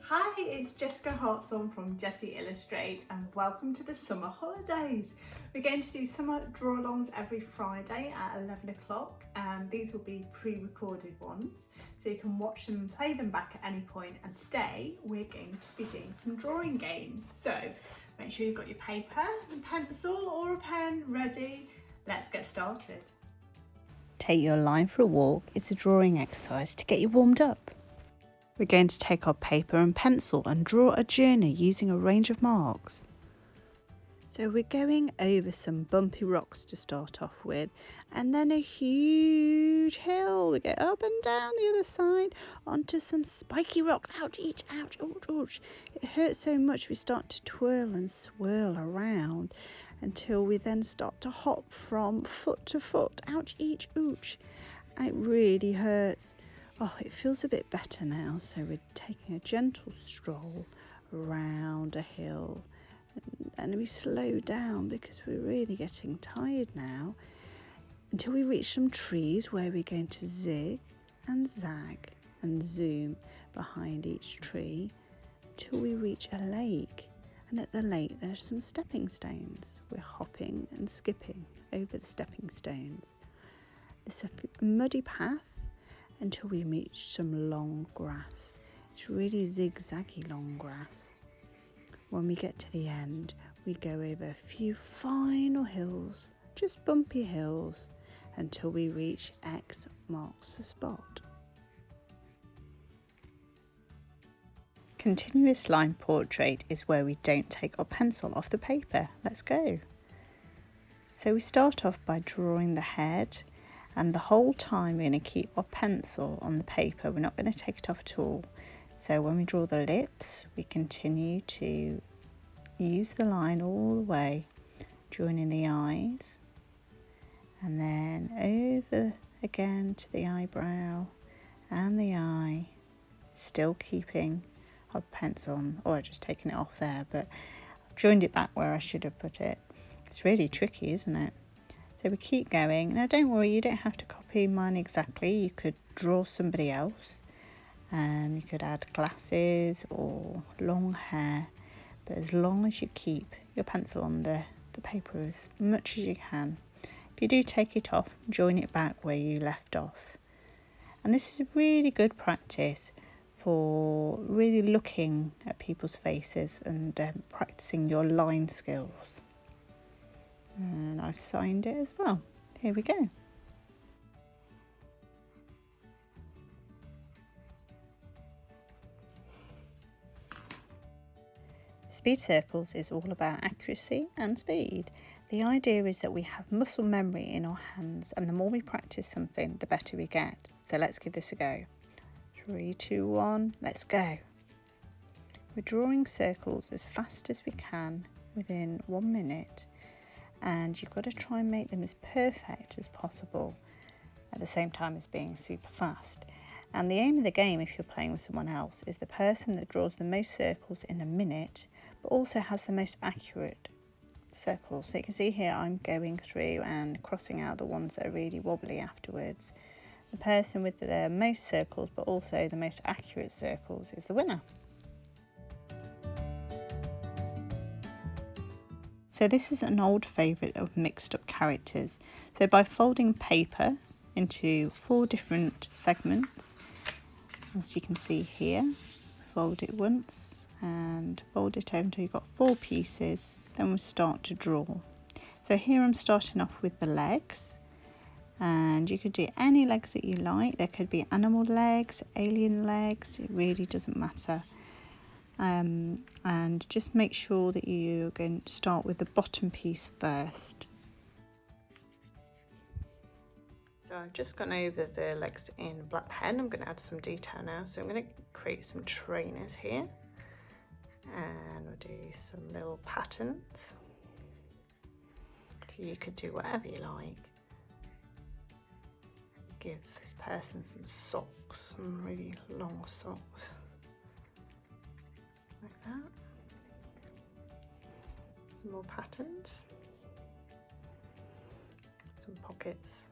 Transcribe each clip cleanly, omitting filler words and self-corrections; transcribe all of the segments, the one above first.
Hi, it's Jessica Hartson from Jessi Illustrates and welcome to the summer holidays. We're going to do summer draw-alongs every Friday at 11 o'clock and these will be pre-recorded ones so you can watch them and play them back at any point. And today we're going to be doing some drawing games. So make sure you've got your paper and pencil or a pen ready. Let's get started. Take your line for a walk. It's a drawing exercise to get you warmed up. We're going to take our paper and pencil and draw a journey using a range of marks. So we're going over some bumpy rocks to start off with, and then a huge hill. We go up and down the other side onto some spiky rocks. Ouch, each, ouch, ouch, ouch. It hurts so much we start to twirl and swirl around until we then start to hop from foot to foot. Ouch, each, ouch. It really hurts. Oh, it feels a bit better now, so we're taking a gentle stroll around a hill and we slow down because we're really getting tired now until we reach some trees where we're going to zig and zag and zoom behind each tree till we reach a lake. And at the lake there's some stepping stones. We're hopping and skipping over the stepping stones. It's a muddy path until we reach some long grass. It's really zigzaggy long grass. When we get to the end, we go over a few final hills, just bumpy hills, until we reach X marks the spot. Continuous line portrait is where we don't take our pencil off the paper. Let's go. So we start off by drawing the head, and the whole time we're going to keep our pencil on the paper. We're not going to take it off at all. So when we draw the lips, we continue to use the line all the way, joining the eyes, and then over again to the eyebrow and the eye, still keeping our pencil on, or just taking it off there, but I've joined it back where I should have put it. It's really tricky, isn't it? So we keep going. Now don't worry, you don't have to copy mine exactly. You could draw somebody else. You could add glasses or long hair. But as long as you keep your pencil on the paper as much as you can. If you do take it off, join it back where you left off. And this is a really good practice for really looking at people's faces and practicing your line skills. And I've signed it as well. Here we go. Speed circles is all about accuracy and speed. The idea is that we have muscle memory in our hands, and the more we practice something, the better we get. So let's give this a go. 3, 2, 1, let's go. We're drawing circles as fast as we can within 1 minute. And you've got to try and make them as perfect as possible at the same time as being super fast. And the aim of the game, if you're playing with someone else, is the person that draws the most circles in a minute but also has the most accurate circles. So you can see here I'm going through and crossing out the ones that are really wobbly afterwards. The person with the most circles but also the most accurate circles is the winner. So this is an old favourite of mixed up characters. So by folding paper into 4 different segments, as you can see here, fold it once and fold it over until you've got 4 pieces, then we'll start to draw. So here I'm starting off with the legs, and you could do any legs that you like. There could be animal legs, alien legs, it really doesn't matter. And just make sure that you're going to start with the bottom piece first. So I've just gone over the legs in black pen. I'm going to add some detail now. So I'm going to create some trainers here, and we'll do some little patterns. You could do whatever you like. Give this person some socks, some really long socks. Like that. Some more patterns, some pockets.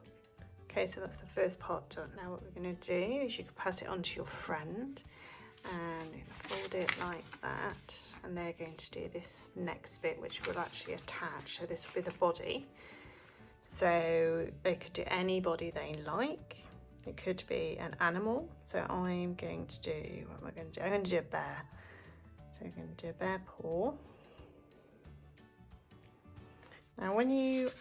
Okay, so that's the first part done. Now what we're going to do is you can pass it on to your friend, and you fold it like that, and they're going to do this next bit, which will actually attach. So this will be the body. So they could do any body they like. It could be an animal. So I'm going to do, what am I going to do? I'm going to do a bear. So I'm going to do a bear paw. Now when you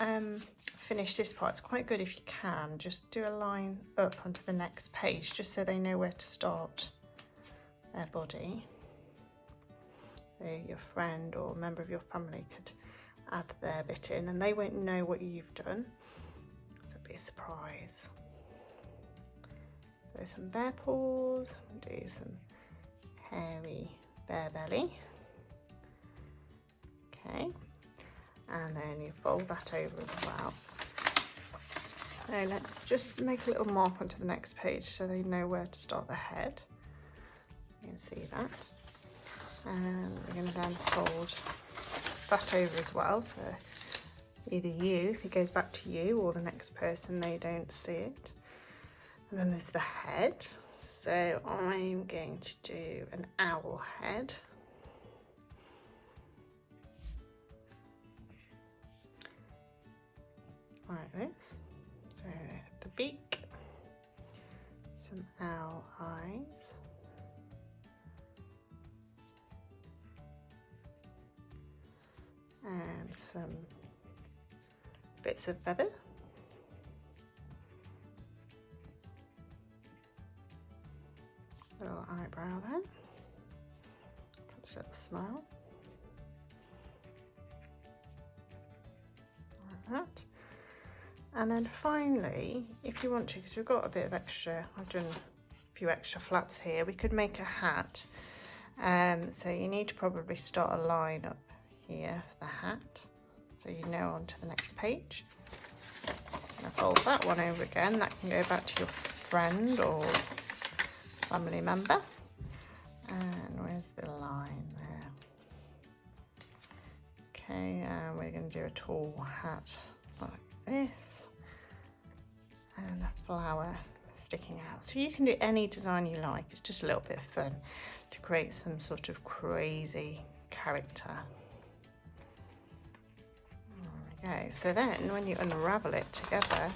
finish this part, it's quite good if you can just do a line up onto the next page, just so they know where to start their body. So your friend or member of your family could add their bit in, and they won't know what you've done, so it'll be a surprise. So some bear paws, do some hairy bear belly. Okay, and then you fold that over as well. So let's just make a little mark onto the next page so they know where to start the head. You can see that. And we're going to then fold that over as well, so either you, it goes back to you, or the next person, they don't see it. And then there's the head. So I'm going to do an owl head. Like this. So the beak, some owl eyes, and some bits of feather. Little eyebrow there. Just a little smile. Like that. And then finally, if you want to, because we've got a bit of extra, I've done a few extra flaps here, we could make a hat. So you need to probably start a line up here for the hat, so you know onto the next page. And I fold that one over again, that can go back to your friend or family member. And where's the line there? Okay, and we're going to do a tall hat like this, and a flower sticking out. So you can do any design you like, it's just a little bit of fun to create some sort of crazy character. There we go. So then when you unravel it together,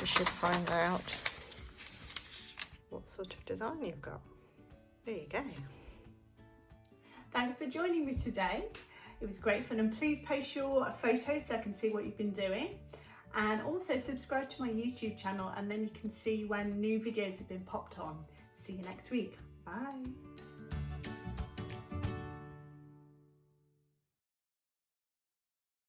you should find out what sort of design you've got. There you go. Thanks for joining me today. It was great fun, and please post your photos so I can see what you've been doing. And also subscribe to my YouTube channel, and then you can see when new videos have been popped on. See you next week. Bye.